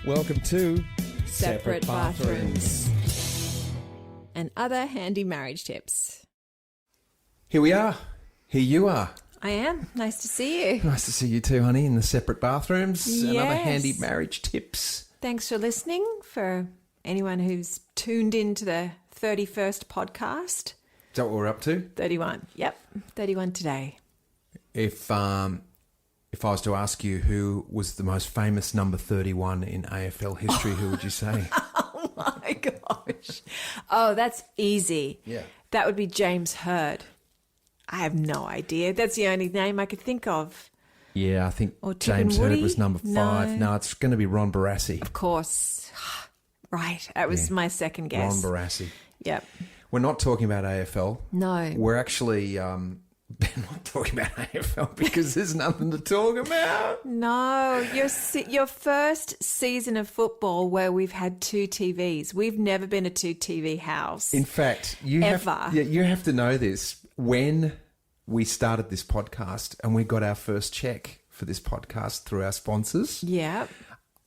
Welcome to Separate Bathrooms and other handy marriage tips. Here we are. Here you are. I am. Nice to see you. Nice to see you too, honey, in the separate bathrooms and other Yes. handy marriage tips. Thanks for listening. For anyone who's tuned into the 31st podcast. Is that what we're up to? 31. Yep. 31 today. If I was to ask you who was the most famous number 31 in AFL history, who would you say? Oh my gosh. Oh, that's easy. Yeah. That would be James Hird. I have no idea. That's the only name I could think of. Yeah, I think Or Tip James and Hird Woody? was number 5. No, it's going to be Ron Barassi. Of course. Right. That was my second guess. Ron Barassi. Yep. We're not talking about AFL. No. We're actually not talking about AFL because there's nothing to talk about. No, your first season of football where we've had 2 TVs. We've never been a 2 TV house. In fact, you have to know this. When we started this podcast and we got our first check for this podcast through our sponsors, Yeah.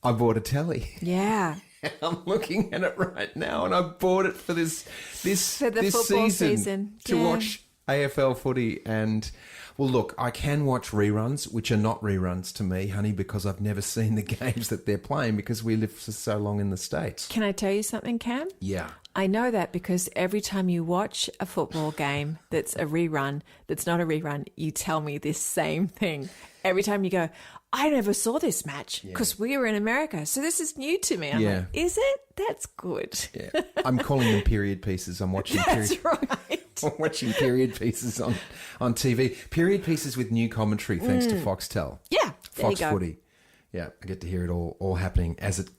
I bought a telly. Yeah. I'm looking at it right now, and I bought it for this For the football season. to Yeah. watch AFL footy. And well, look, I can watch reruns, which are not reruns to me, honey, because I've never seen the games that they're playing because we live for so long in the States. Can I tell you something, Cam? Yeah. I know that because every time you watch a football game that's a rerun, that's not a rerun, you tell me this same thing. Every time you go, I never saw this match because we were in America, so this is new to me. I'm like, is it? That's good. Yeah. I'm calling them period pieces. I'm watching That's right. I'm watching period pieces on TV. Period pieces with new commentary thanks to Foxtel. Yeah, there Fox you go. Footy. Yeah, I get to hear it all happening as it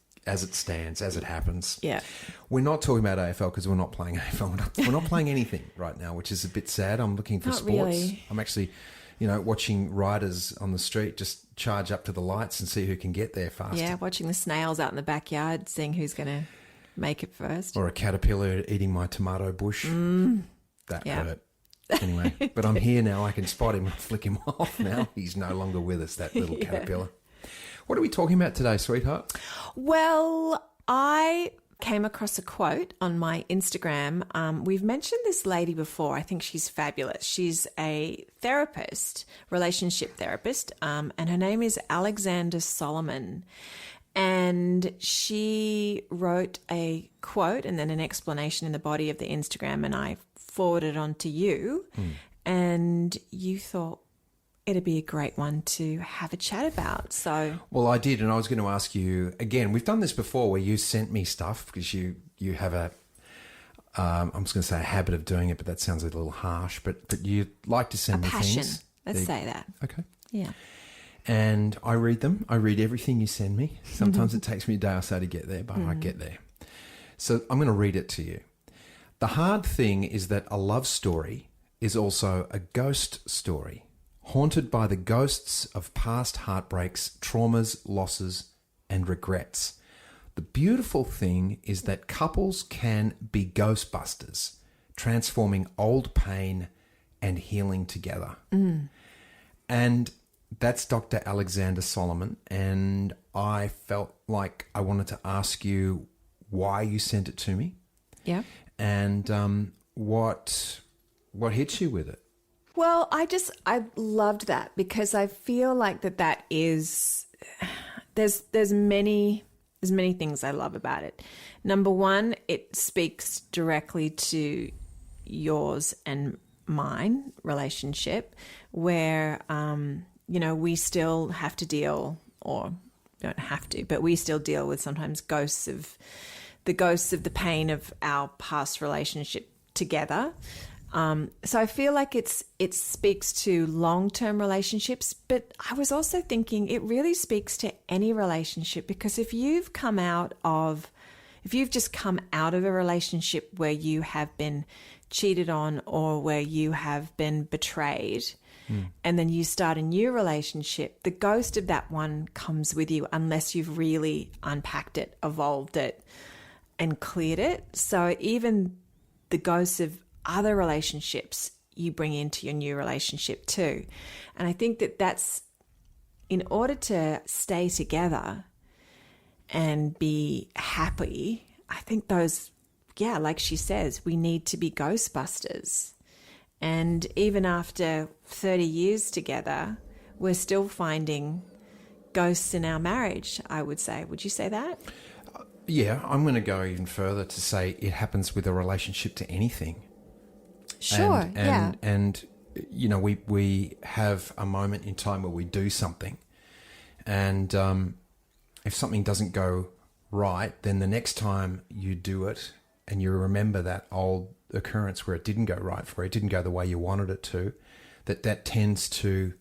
stands, as it happens. Yeah. We're not talking about AFL because we're not playing AFL. We're not playing anything right now, which is a bit sad. I'm looking for Not sports. really. I'm actually, watching riders on the street just charge up to the lights and see who can get there faster. Yeah, watching the snails out in the backyard, seeing who's going to make it first. Or a caterpillar eating my tomato bush. That Yeah. hurt. Anyway, but I'm here now. I can spot him and flick him off now. He's no longer with us, that little caterpillar. What are we talking about today, sweetheart? Well, I came across a quote on my Instagram. We've mentioned this lady before. I think she's fabulous. She's a therapist, relationship therapist, and her name is Alexander Solomon. And she wrote a quote and then an explanation in the body of the Instagram, and I forwarded it on to you. And you thought it'd be a great one to have a chat about. So, Well, I did, and I was going to ask you again. We've done this before, where you sent me stuff because you have a. I'm just going to say a habit of doing it, but that sounds a little harsh. But you like to send me passion. things. Let's say that. Okay. Yeah. And I read them. I read everything you send me. Sometimes it takes me a day or so to get there, but I get there. So I'm going to read it to you. The hard thing is that a love story is also a ghost story, haunted by the ghosts of past heartbreaks, traumas, losses, and regrets. The beautiful thing is that couples can be ghostbusters, transforming old pain and healing together. And that's Dr. Alexander Solomon, and I felt like I wanted to ask you why you sent it to me Yeah. and what hits you with it. Well, I loved that because I feel like that is there's many things I love about it. Number one, it speaks directly to yours and mine relationship where we still have to deal, or don't have to, but we still deal with sometimes ghosts of the pain of our past relationship together. So I feel like it speaks to long-term relationships, but I was also thinking it really speaks to any relationship, because if you've just come out of a relationship where you have been cheated on or where you have been betrayed, and then you start a new relationship, the ghost of that one comes with you unless you've really unpacked it, evolved it, and cleared it. So even the ghosts of other relationships you bring into your new relationship too. And I think that's in order to stay together and be happy, I think those, like she says, we need to be ghostbusters. And even after 30 years together, we're still finding ghosts in our marriage, I would say. Would you say that? Yeah, I'm going to go even further to say it happens with a relationship to anything. Sure, And you know, we have a moment in time where we do something, and if something doesn't go right, then the next time you do it and you remember that old occurrence where it didn't go right for you, it didn't go the way you wanted it to, that tends to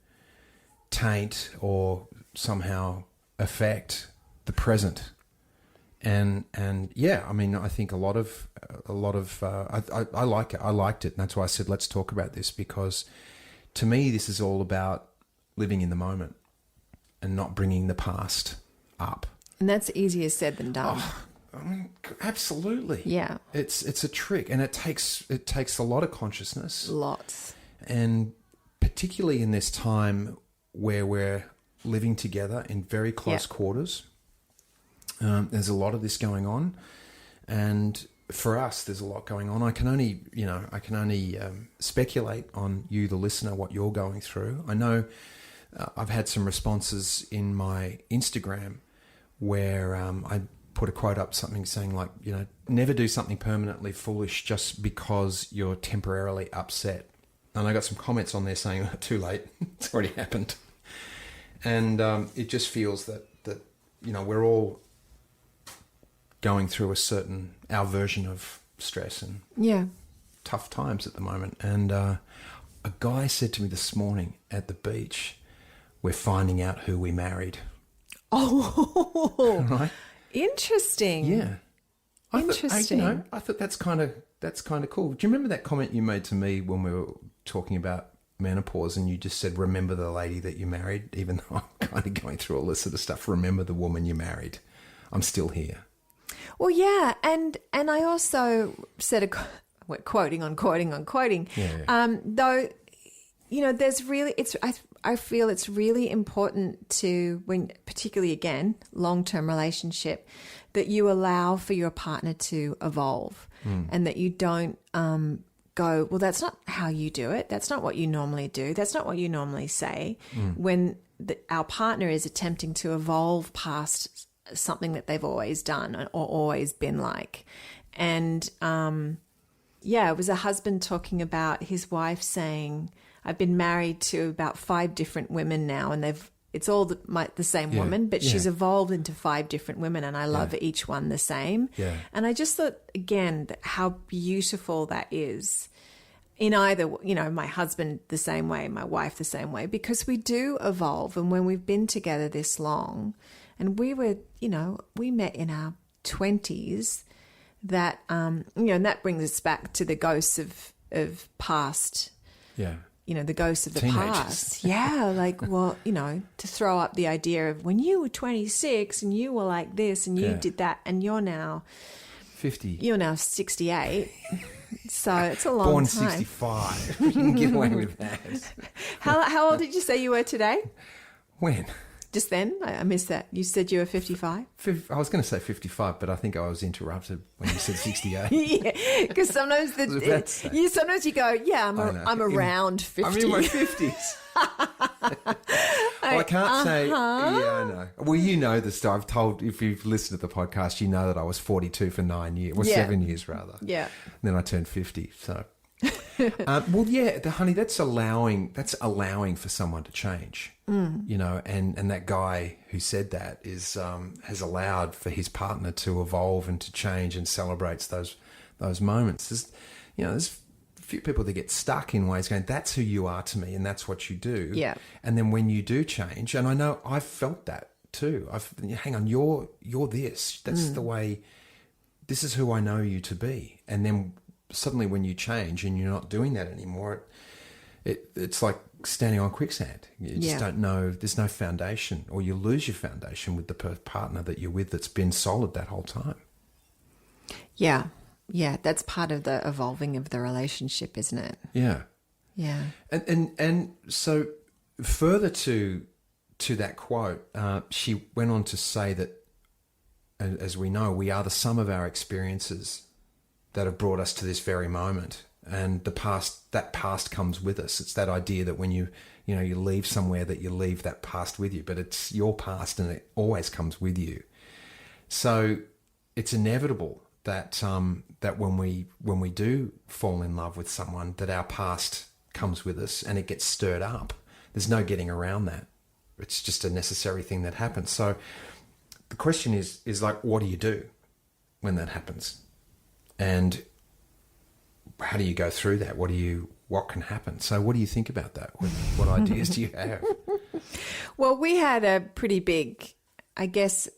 taint or somehow affect the present. And yeah, I mean, I think a lot of I like it. I liked it, and that's why I said let's talk about this, because to me this is all about living in the moment and not bringing the past up. And that's easier said than done. Oh, I mean, absolutely. Yeah, it's a trick, and it takes a lot of consciousness. Lots. And particularly in this time where we're living together in very close quarters. There's a lot of this going on, and for us, there's a lot going on. I can only speculate on you, the listener, what you're going through. I know I've had some responses in my Instagram where I put a quote up, something saying like, you know, never do something permanently foolish just because you're temporarily upset. And I got some comments on there saying, too late, it's already happened. And it just feels that you know, we're all going through our version of stress and tough times at the moment. And a guy said to me this morning at the beach, we're finding out who we married. Oh, right? Interesting. Yeah. Interesting. I thought that's kind of cool. Do you remember that comment you made to me when we were talking about menopause, and you just said, remember the lady that you married? Even though I'm kind of going through all this sort of stuff, remember the woman you married. I'm still here. Well, yeah, and I also said we're quoting. Yeah. Though, you know, there's really I feel it's really important to, when particularly again long-term relationship, that you allow for your partner to evolve, and that you don't go, well, that's not how you do it. That's not what you normally do. That's not what you normally say. When our partner is attempting to evolve past something that they've always done or always been like. And it was a husband talking about his wife saying, I've been married to about 5 different women now, and it's all the same woman, but she's evolved into 5 different women, and I love each one the same. Yeah. And I just thought, again, how beautiful that is in either, you know, my husband the same way, my wife the same way, because we do evolve. And when we've been together this long, and we were, you know, we met in our 20s, that, you know, and that brings us back to the ghosts of past. Yeah. You know, the ghosts of the Teenagers. past. Yeah, like, well, you know, to throw up the idea of when you were 26 and you were like this and you did that, and you're now 50. You're now 68. So it's a long Born time. 65. You can get away with that. How old did you say you were today? When? Just then? I missed that. You said you were 55? I was going to say 55, but I think I was interrupted when you said 68. Yeah, because sometimes sometimes you go, yeah, I'm around 50. I'm in my 50s. Well, I can't say, yeah, I know. Well, you know the story. I've told, if you've listened to the podcast, you know that I was 42 for 9 years, 7 years rather. Yeah. And then I turned 50, so. Well, yeah, honey, that's allowing for someone to change, you know, and that guy who said that has allowed for his partner to evolve and to change and celebrates those moments. There's a few people that get stuck in ways going, that's who you are to me and that's what you do. Yeah. And then when you do change, and I know I've felt that too. Hang on, you're this. That's the way. This is who I know you to be, and then suddenly when you change and you're not doing that anymore, it's like standing on quicksand. You just don't know, there's no foundation, or you lose your foundation with the partner that you're with that's been solid that whole time. Yeah. Yeah, that's part of the evolving of the relationship, isn't it? Yeah. Yeah. And so further to that quote, she went on to say that as we know, we are the sum of our experiences that have brought us to this very moment. And that past comes with us. It's that idea that when you leave somewhere, that you leave that past with you, but it's your past and it always comes with you. So it's inevitable that that when we do fall in love with someone, that our past comes with us and it gets stirred up. There's no getting around that. It's just a necessary thing that happens. So the question is like, what do you do when that happens? And how do you go through that? What can happen? So what do you think about that? What ideas do you have? Well, we had a pretty big, I guess,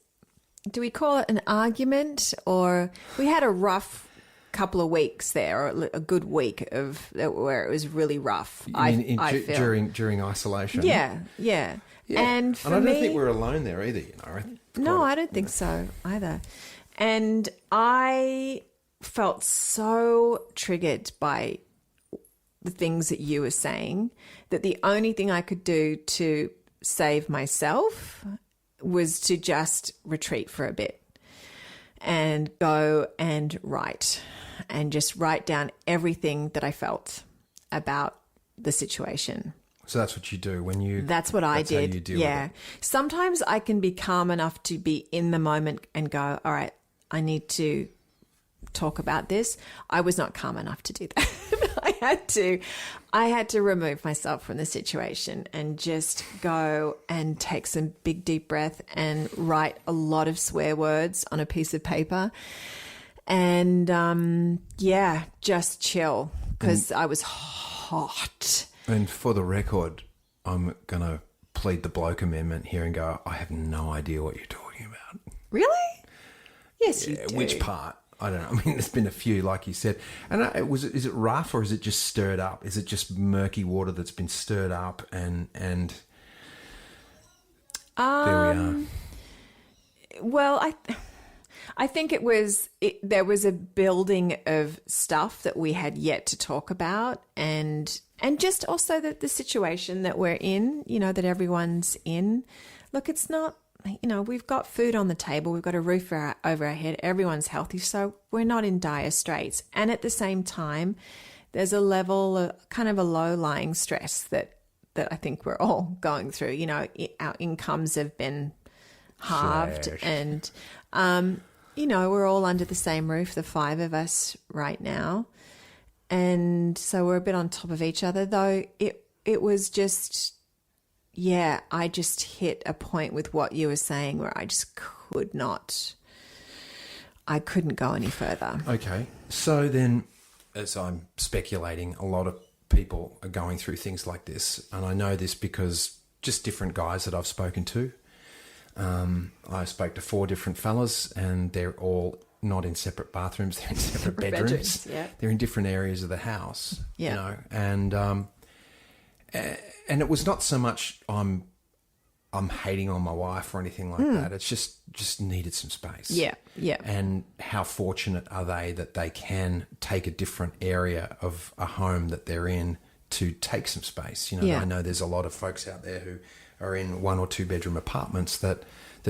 do we call it an argument? Or we had a rough couple of weeks there, or a good week where it was really rough. I feel. During isolation? Yeah. And I don't think we're alone there either, No, I don't think so either. And I felt so triggered by the things that you were saying that the only thing I could do to save myself was to just retreat for a bit and go and write and just write down everything that I felt about the situation. So that's what you do That's what I did. How you deal yeah. with it. Sometimes I can be calm enough to be in the moment and go, all right, I need to talk about this. I was not calm enough to do that. I had to remove myself from the situation and just go and take some big deep breath and write a lot of swear words on a piece of paper and just chill because I was hot. And for the record, I'm going to plead the bloke amendment here and go, I have no idea what you're talking about. Really? Yes, you do. Which part? I don't know. I mean, there's been a few, like you said. And is it rough or is it just stirred up? Is it just murky water that's been stirred up and there we are? Well, I think there was a building of stuff that we had yet to talk about and just also the situation that we're in, that everyone's in. Look, it's not, we've got food on the table. We've got a roof over our head. Everyone's healthy. So we're not in dire straits. And at the same time, there's a level of kind of a low-lying stress that I think we're all going through. Our incomes have been halved Slashed. and, we're all under the same roof, the five of us right now. And so we're a bit on top of each other, though it was just... Yeah, I just hit a point with what you were saying where I just couldn't go any further. Okay. So then, as I'm speculating, a lot of people are going through things like this. And I know this because just different guys that I've spoken to. I spoke to 4 different fellas and they're all not in separate bathrooms. They're in separate bedrooms. Yeah. They're in different areas of the house. Yeah. And it was not so much I'm hating on my wife or anything like that. It's just needed some space. Yeah, yeah. And how fortunate are they that they can take a different area of a home that they're in to take some space. I know there's a lot of folks out there who are in 1 or 2 bedroom apartments that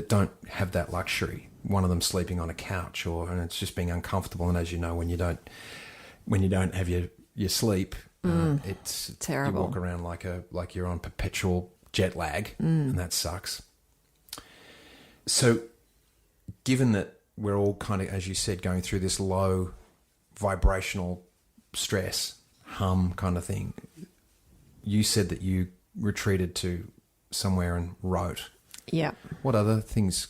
don't have that luxury. One of them sleeping on a couch and it's just being uncomfortable. And as you know, when you don't have your sleep, it's terrible. You walk around like you're on perpetual jet lag, and that sucks. So, given that we're all kind of, as you said, going through this low vibrational stress hum kind of thing, you said that you retreated to somewhere and wrote. Yeah. What other things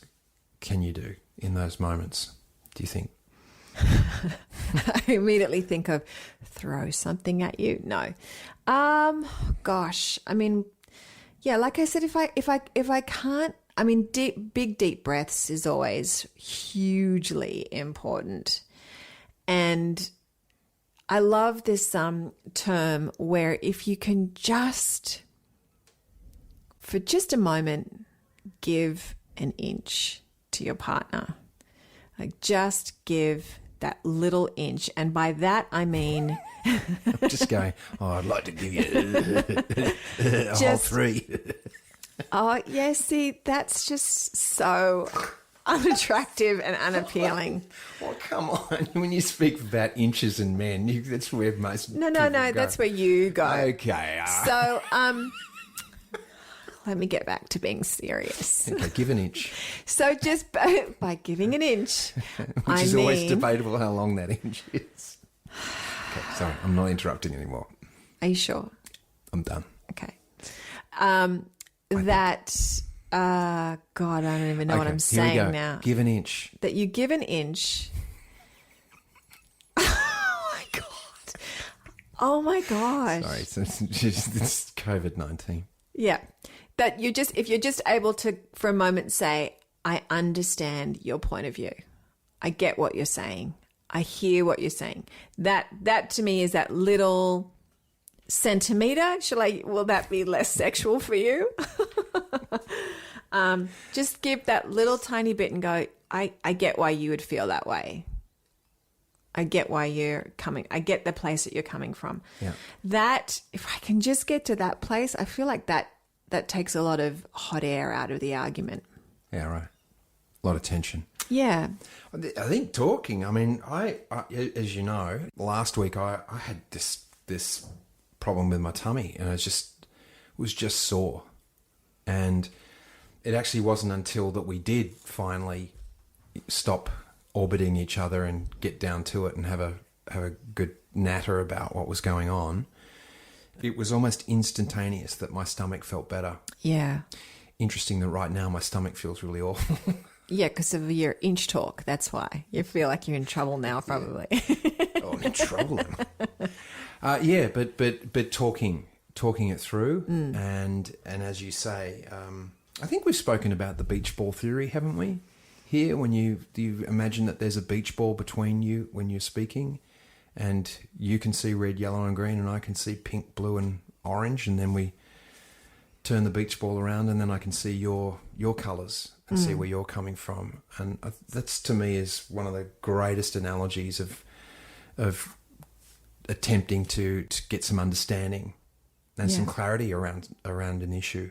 can you do in those moments, do you think? I immediately think of throw something at you. No. Gosh. I mean, yeah, like I said, if I can't, I mean, big deep breaths is always hugely important. And I love this term where if you can just, for just a moment, give an inch to your partner. Like just give that little inch. And by that, I mean... I'm just going, I'd like to give you a whole 3. Oh, yeah, see, that's just so... unattractive and unappealing. Well, come on. When you speak about inches and men, that's where most No, people go. that's where you go. Okay. So, let me get back to being serious. Okay, give an inch. So just by giving an inch, Which is always debatable how long that inch is. Okay, sorry, I'm not interrupting anymore. Are you sure? I'm done. Okay. God, I don't even know what I'm saying here we go. now. Give an inch. That you give an inch. Oh my God. Oh my gosh. Sorry, it's COVID-19. Yeah. That if you're just able to, for a moment, say, I understand your point of view. I get what you're saying. I hear what you're saying. That to me is that little centimeter. Will that be less sexual for you? Just give that little tiny bit and go, I get why you would feel that way. I get why you're coming. I get the place that you're coming from. Yeah. That, if I can just get to that place, I feel like that takes a lot of hot air out of the argument. Yeah, right. A lot of tension. Yeah. I think talking, I mean, I as you know, last week I had this problem with my tummy and it was just sore. And it actually wasn't until that we did finally stop orbiting each other and get down to it and have a good natter about what was going on. It was almost instantaneous that my stomach felt better. Yeah. Interesting that right now my stomach feels really awful. Yeah, because of your inch talk. That's why. You feel like you're in trouble now, probably. Oh, I'm in trouble. Yeah, but talking it through and as you say, I think we've spoken about the beach ball theory, haven't we? Here, when you imagine that there's a beach ball between you when you're speaking, and you can see red, yellow, and green, and I can see pink, blue, and orange, and then we turn the beach ball around, and then I can see your colours and see where you're coming from, and that's to me is one of the greatest analogies of attempting to get some understanding and some clarity around an issue.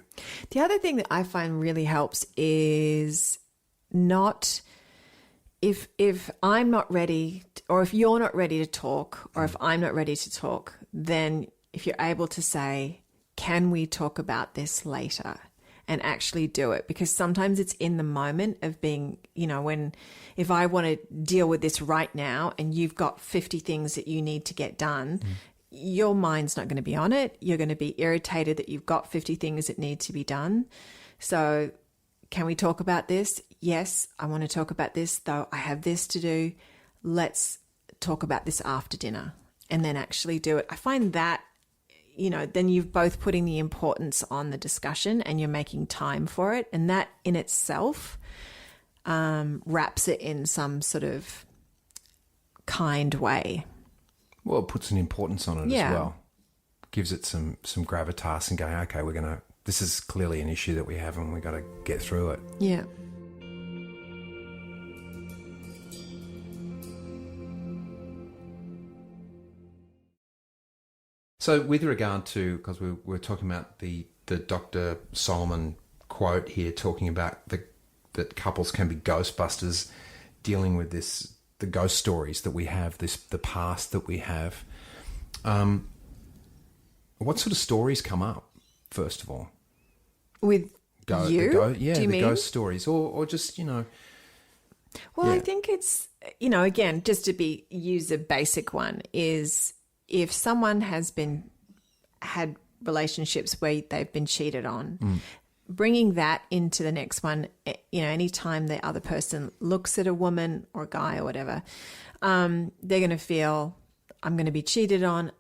The other thing that I find really helps is not if I'm not ready, or if you're not ready to talk, or if I'm not ready to talk, then if you're able to say, can we talk about this later, and actually do it? Because sometimes it's in the moment of being, if I want to deal with this right now and you've got 50 things that you need to get done, your mind's not going to be on it. You're going to be irritated that you've got 50 things that need to be done. So can we talk about this? Yes, I want to talk about this, though I have this to do. Let's talk about this after dinner, and then actually do it. I find that, then you're both putting the importance on the discussion and you're making time for it. And that in itself wraps it in some sort of kind way. Well, it puts an importance on it as well. Gives it some gravitas and going, okay, this is clearly an issue that we have and we've got to get through it. Yeah. So with regard to, because we're talking about the Dr. Solomon quote here, talking about that couples can be ghostbusters, dealing with the ghost stories that we have, the past that we have. What sort of stories come up, first of all? With you? Do you mean? Ghost stories, or just, Well, I think it's, again, just to use a basic one, is if someone has had relationships where they've been cheated on, bringing that into the next one, anytime the other person looks at a woman or a guy or whatever, they're going to feel, I'm going to be cheated on.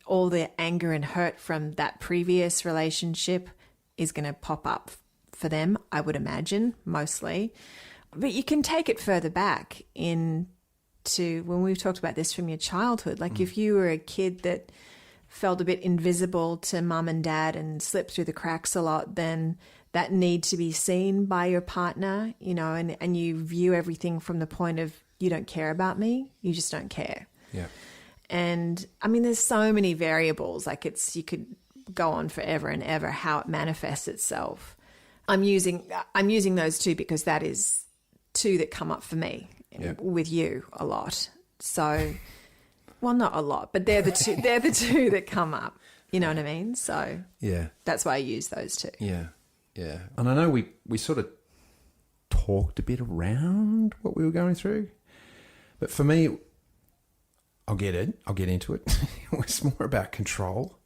All the anger and hurt from that previous relationship is going to pop up for them, I would imagine, mostly. But you can take it further back into when we've talked about this from your childhood. Like if you were a kid that felt a bit invisible to mum and dad and slipped through the cracks a lot, then that need to be seen by your partner, and you view everything from the point of, you don't care about me, you just don't care. Yeah. And I mean, there's so many variables, like you could go on forever and ever how it manifests itself. I'm using those two because that is, two that come up for me with you a lot. So, well, not a lot, but they're the two. They're the two that come up. You know what I mean? So that's why I use those two. Yeah. And I know we sort of talked a bit around what we were going through, but for me, I'll get into it. It was more about control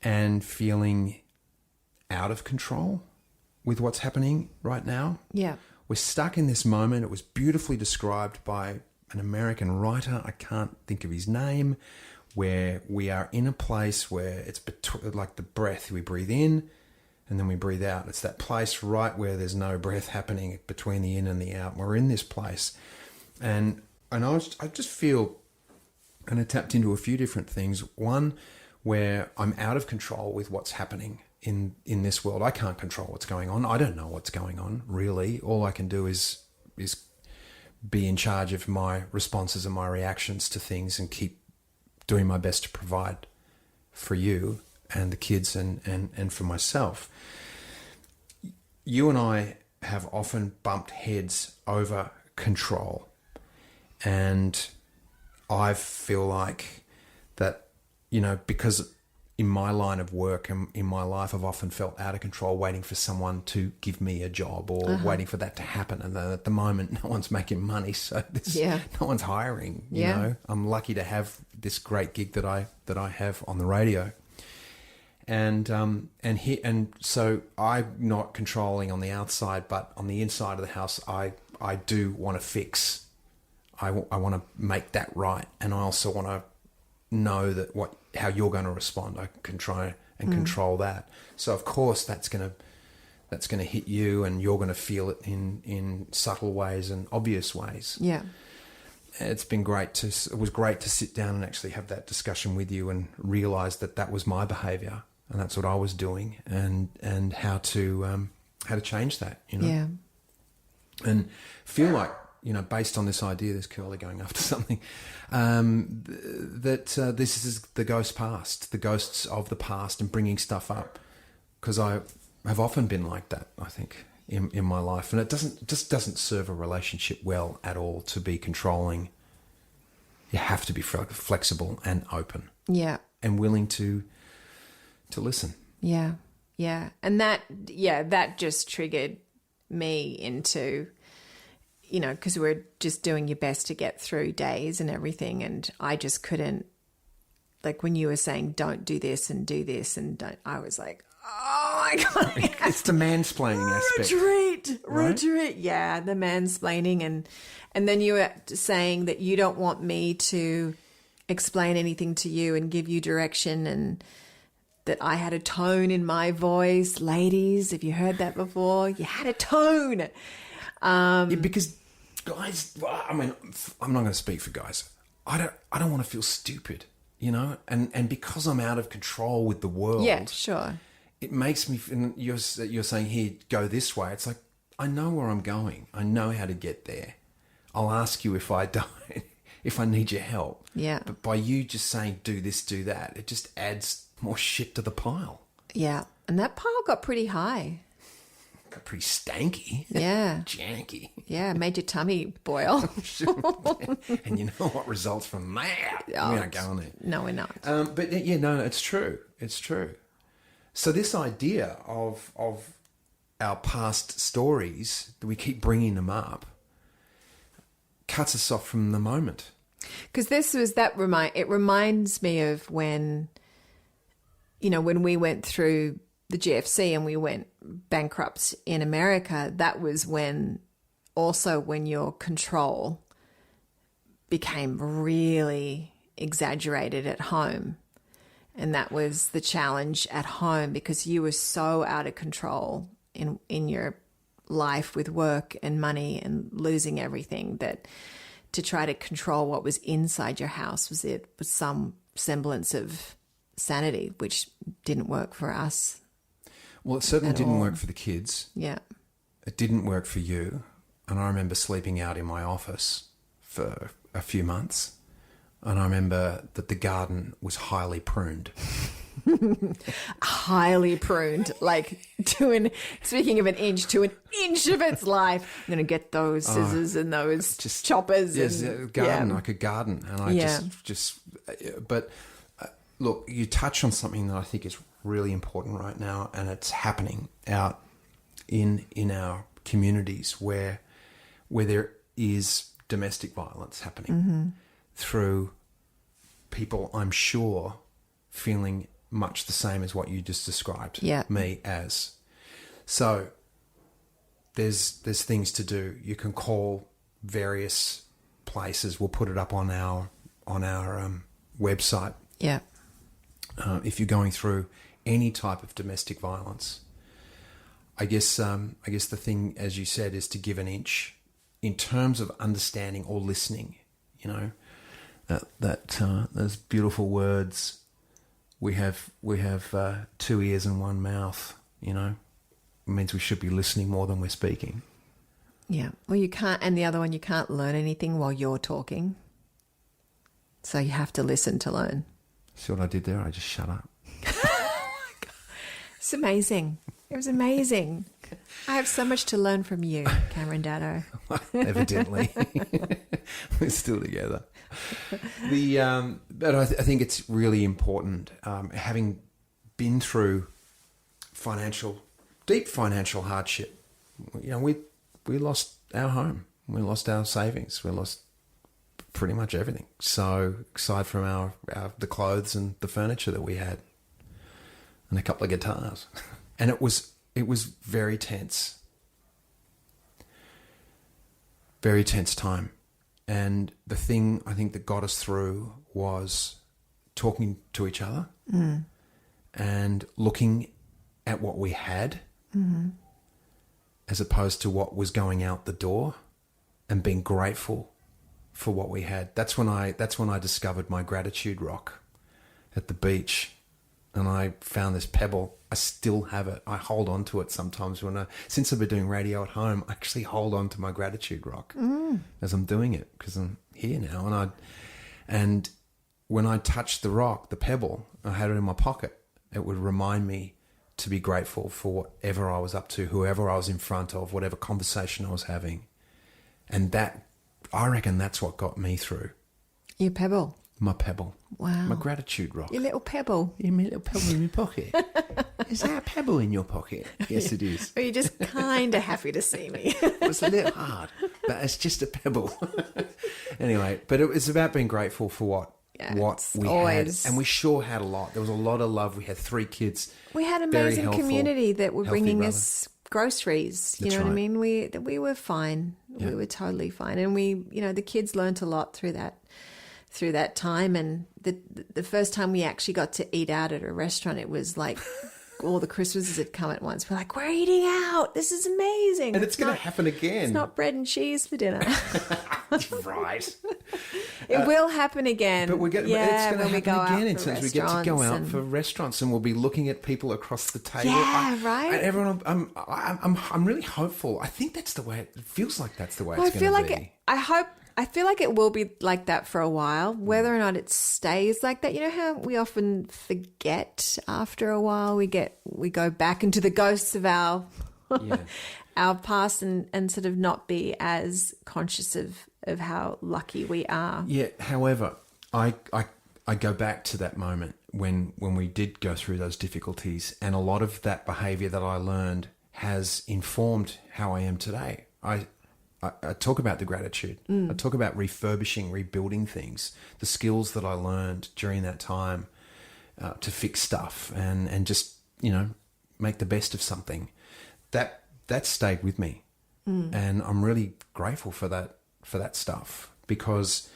and feeling out of control with what's happening right now. Yeah. We're stuck in this moment. It was beautifully described by an American writer. I can't think of his name, where we are in a place where it's like the breath we breathe in and then we breathe out. It's that place right where there's no breath happening between the in and the out. We're in this place. And I just feel, and I tapped into a few different things. One, where I'm out of control with what's happening in this world. I can't control what's going on. I don't know what's going on, really. All I can do is be in charge of my responses and my reactions to things and keep doing my best to provide for you and the kids and for myself. You and I have often bumped heads over control. And I feel like that, because in my line of work and in my life, I've often felt out of control, waiting for someone to give me a job or waiting for that to happen. And then at the moment, no one's making money, so no one's hiring. You know, I'm lucky to have this great gig that I have on the radio. And so I'm not controlling on the outside, but on the inside of the house, I do want to fix. I want to make that right, and I also want to know that how you're going to respond. I can try and control that. So of course that's going to hit you, and you're going to feel it in subtle ways and obvious ways. Yeah. It was great to sit down and actually have that discussion with you and realize that was my behavior and that's what I was doing, and how to change that, Yeah. And feel like, based on this idea, this curly going after something, that this is the ghost past, the ghosts of the past, and bringing stuff up, because I have often been like that, I think, in my life, and it just doesn't serve a relationship well at all to be controlling. You have to be flexible and open, and willing to listen. And that just triggered me into, because we're just doing your best to get through days and everything. And I just couldn't, like when you were saying, don't do this and do this, and don't, I was like, oh my God. It's the mansplaining aspect. Retreat. Yeah, the mansplaining. And then you were saying that you don't want me to explain anything to you and give you direction, and that I had a tone in my voice. Ladies, have you heard that before? You had a tone. Because guys, I'm not going to speak for guys. I don't want to feel stupid, and because I'm out of control with the world. Yeah, sure. It makes me, and you're saying, here, go this way. It's like, I know where I'm going. I know how to get there. I'll ask you if I don't, if I need your help. Yeah. But by you just saying, do this, do that, it just adds more shit to the pile. Yeah. And that pile got pretty high. Got pretty stanky. Yeah. Janky. Yeah, made your tummy boil. And you know what results from that? We're not going there. No, we're not. But yeah, no, it's true. It's true. So this idea of our past stories, that we keep bringing them up, cuts us off from the moment. Because it reminds me of when, when we went through the GFC and we went bankrupt in America. That was when your control became really exaggerated at home. And that was the challenge at home, because you were so out of control in your life with work and money and losing everything, that to try to control what was inside your house was some semblance of sanity, which didn't work for us. Well, it certainly didn't work for the kids. Yeah. It didn't work for you. And I remember sleeping out in my office for a few months. And I remember that the garden was highly pruned. highly pruned, like speaking of an inch, to an inch of its life. I'm going to get those scissors and those choppers. Yes, and, a garden, like a garden. And I but look, you touch on something that I think is really important right now, and it's happening out in our communities where there is domestic violence happening through people, I'm sure, feeling much the same as what you just described me as. So there's things to do. You can call various places. We'll put it up on our website. Yeah. If you're going through any type of domestic violence, I guess the thing, as you said, is to give an inch in terms of understanding or listening. You know, those beautiful words. We have 2 ears and 1 mouth. You know, it means we should be listening more than we're speaking. Yeah. Well, you can't, and the other one, you can't learn anything while you're talking. So you have to listen to learn. See what I did there? I just shut up. It's amazing. It was amazing. I have so much to learn from you, Cameron Dado. Evidently. We're still together. But I think it's really important, having been through deep financial hardship. You know, we lost our home. We lost our savings. We lost pretty much everything. So aside from the clothes and the furniture that we had and a couple of guitars. And it was very tense. Very tense time. And the thing I think that got us through was talking to each other and looking at what we had as opposed to what was going out the door, and being grateful for what we had. That's when I discovered my gratitude rock at the beach, and I found this pebble. I still have it. I hold on to it sometimes since I've been doing radio at home. I actually hold on to my gratitude rock as I'm doing it, because I'm here now. And when I touched the rock, the pebble, I had it in my pocket. It would remind me to be grateful for whatever I was up to, whoever I was in front of, whatever conversation I was having. And I reckon that's what got me through. Your pebble. My pebble. Wow. My gratitude rock. Your little pebble. Yeah, my little pebble in your pocket. Is that a pebble in your pocket? Yes, it is. Or you're just kind of happy to see me. It's a little hard, but it's just a pebble. Anyway, but it was about being grateful for what we had. And we sure had a lot. There was a lot of love. We had 3 kids. We had an amazing community that were bringing us groceries. You know what I mean? We were fine. Yeah. We were totally fine. And the kids learnt a lot through that time. And the first time we actually got to eat out at a restaurant, it was like all the Christmases had come at once. We're like, we're eating out. This is amazing. And it's going to happen again. It's not bread and cheese for dinner. Right. It will happen again. But it's going to happen again in terms we get to go out for restaurants, and we'll be looking at people across the table. Yeah, right. And everyone, I'm really hopeful. I think that's the way it feels like. That's the way it's going to be. I feel like it will be like that for a while. Whether or not it stays like that, you know how we often forget after a while. We go back into the ghosts of our our past and sort of not be as conscious of how lucky we are. Yeah. However, I go back to that moment when we did go through those difficulties, and a lot of that behaviour that I learned has informed how I am today. I talk about the gratitude. I talk about refurbishing, rebuilding things, the skills that I learned during that time to fix stuff and just, make the best of something. That stayed with me. And I'm really grateful for that stuff, because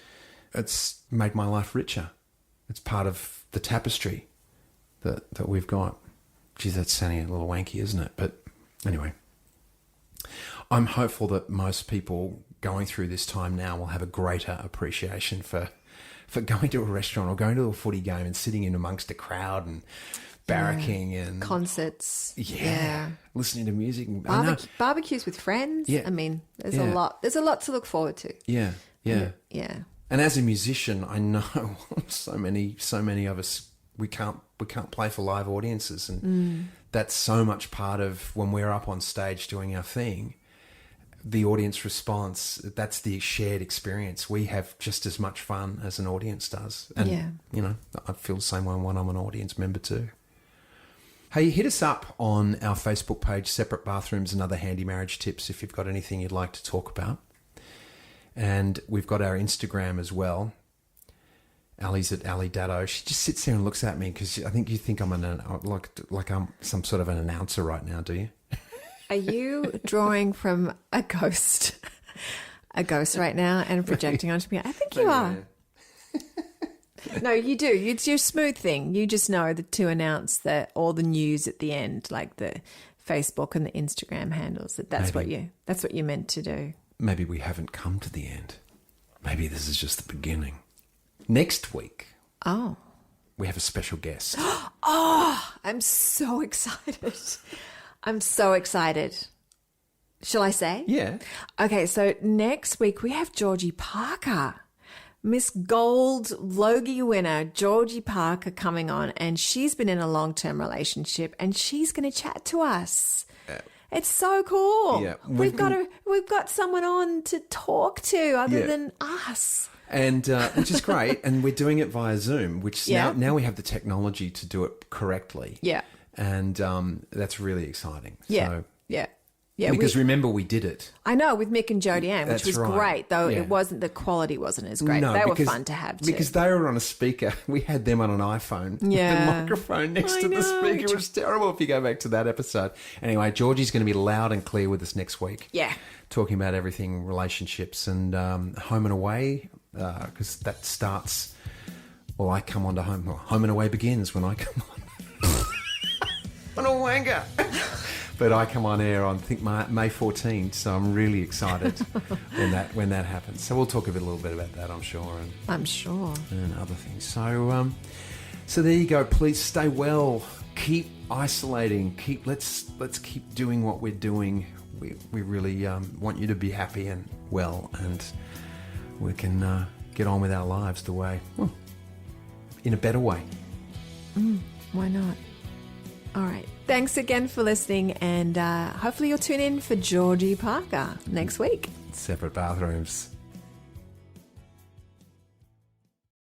it's made my life richer. It's part of the tapestry that we've got. Geez, that's sounding a little wanky, isn't it? But anyway, I'm hopeful that most people going through this time now will have a greater appreciation for going to a restaurant or going to a footy game and sitting in amongst a crowd and barracking and concerts. Yeah. Listening to music. Barbecues with friends. Yeah. I mean, there's a lot. There's a lot to look forward to. Yeah. Yeah. Yeah. And as a musician, I know so many of us we can't play for live audiences, and that's so much part of when we're up on stage doing our thing. The audience response, that's the shared experience. We have just as much fun as an audience does. And, you know, I feel the same way when I'm an audience member too. Hey, hit us up on our Facebook page, Separate Bathrooms and Other Handy Marriage Tips, if you've got anything you'd like to talk about. And we've got our Instagram as well. Ali's at Ali Daddo. She just sits there and looks at me because I think you think I'm like I'm some sort of an announcer right now, do you? Are you drawing from a ghost right now and projecting onto me? I think you are. No, you do. It's your smooth thing. You just know to announce all the news at the end, like the Facebook and the Instagram handles. That's what you meant to do. Maybe we haven't come to the end. Maybe this is just the beginning. Next week, we have a special guest. Oh, I'm so excited. I'm so excited. Shall I say? Yeah. Okay, so next week we have Georgie Parker. Miss Gold Logie winner Georgie Parker coming on, and she's been in a long-term relationship and she's going to chat to us. It's so cool. Yeah. We've got someone on to talk to other than us. And which is great, and we're doing it via Zoom, which now we have the technology to do it correctly. Yeah. And that's really exciting. Yeah. So, yeah. Because remember, we did it. I know, with Mick and Jodie Ann, which was great, though the quality wasn't as great. They were fun to have too. Because they were on a speaker. We had them on an iPhone. Yeah. The microphone next to the speaker was terrible if you go back to that episode. Anyway, Georgie's going to be loud and clear with us next week. Yeah. Talking about everything relationships and home and away, because that starts... Well, I come on to home. Well, home and away begins when I come on. What a wanker. But I come on air on, I think, May 14th, so I'm really excited when that happens. So we'll talk a little bit about that, I'm sure. I'm sure. And other things. So there you go. Please stay well. Keep isolating. Let's keep doing what we're doing. We really want you to be happy and well, and we can get on with our lives in a better way. Why not? All right. Thanks again for listening, and hopefully you'll tune in for Georgie Parker next week. Separate Bathrooms.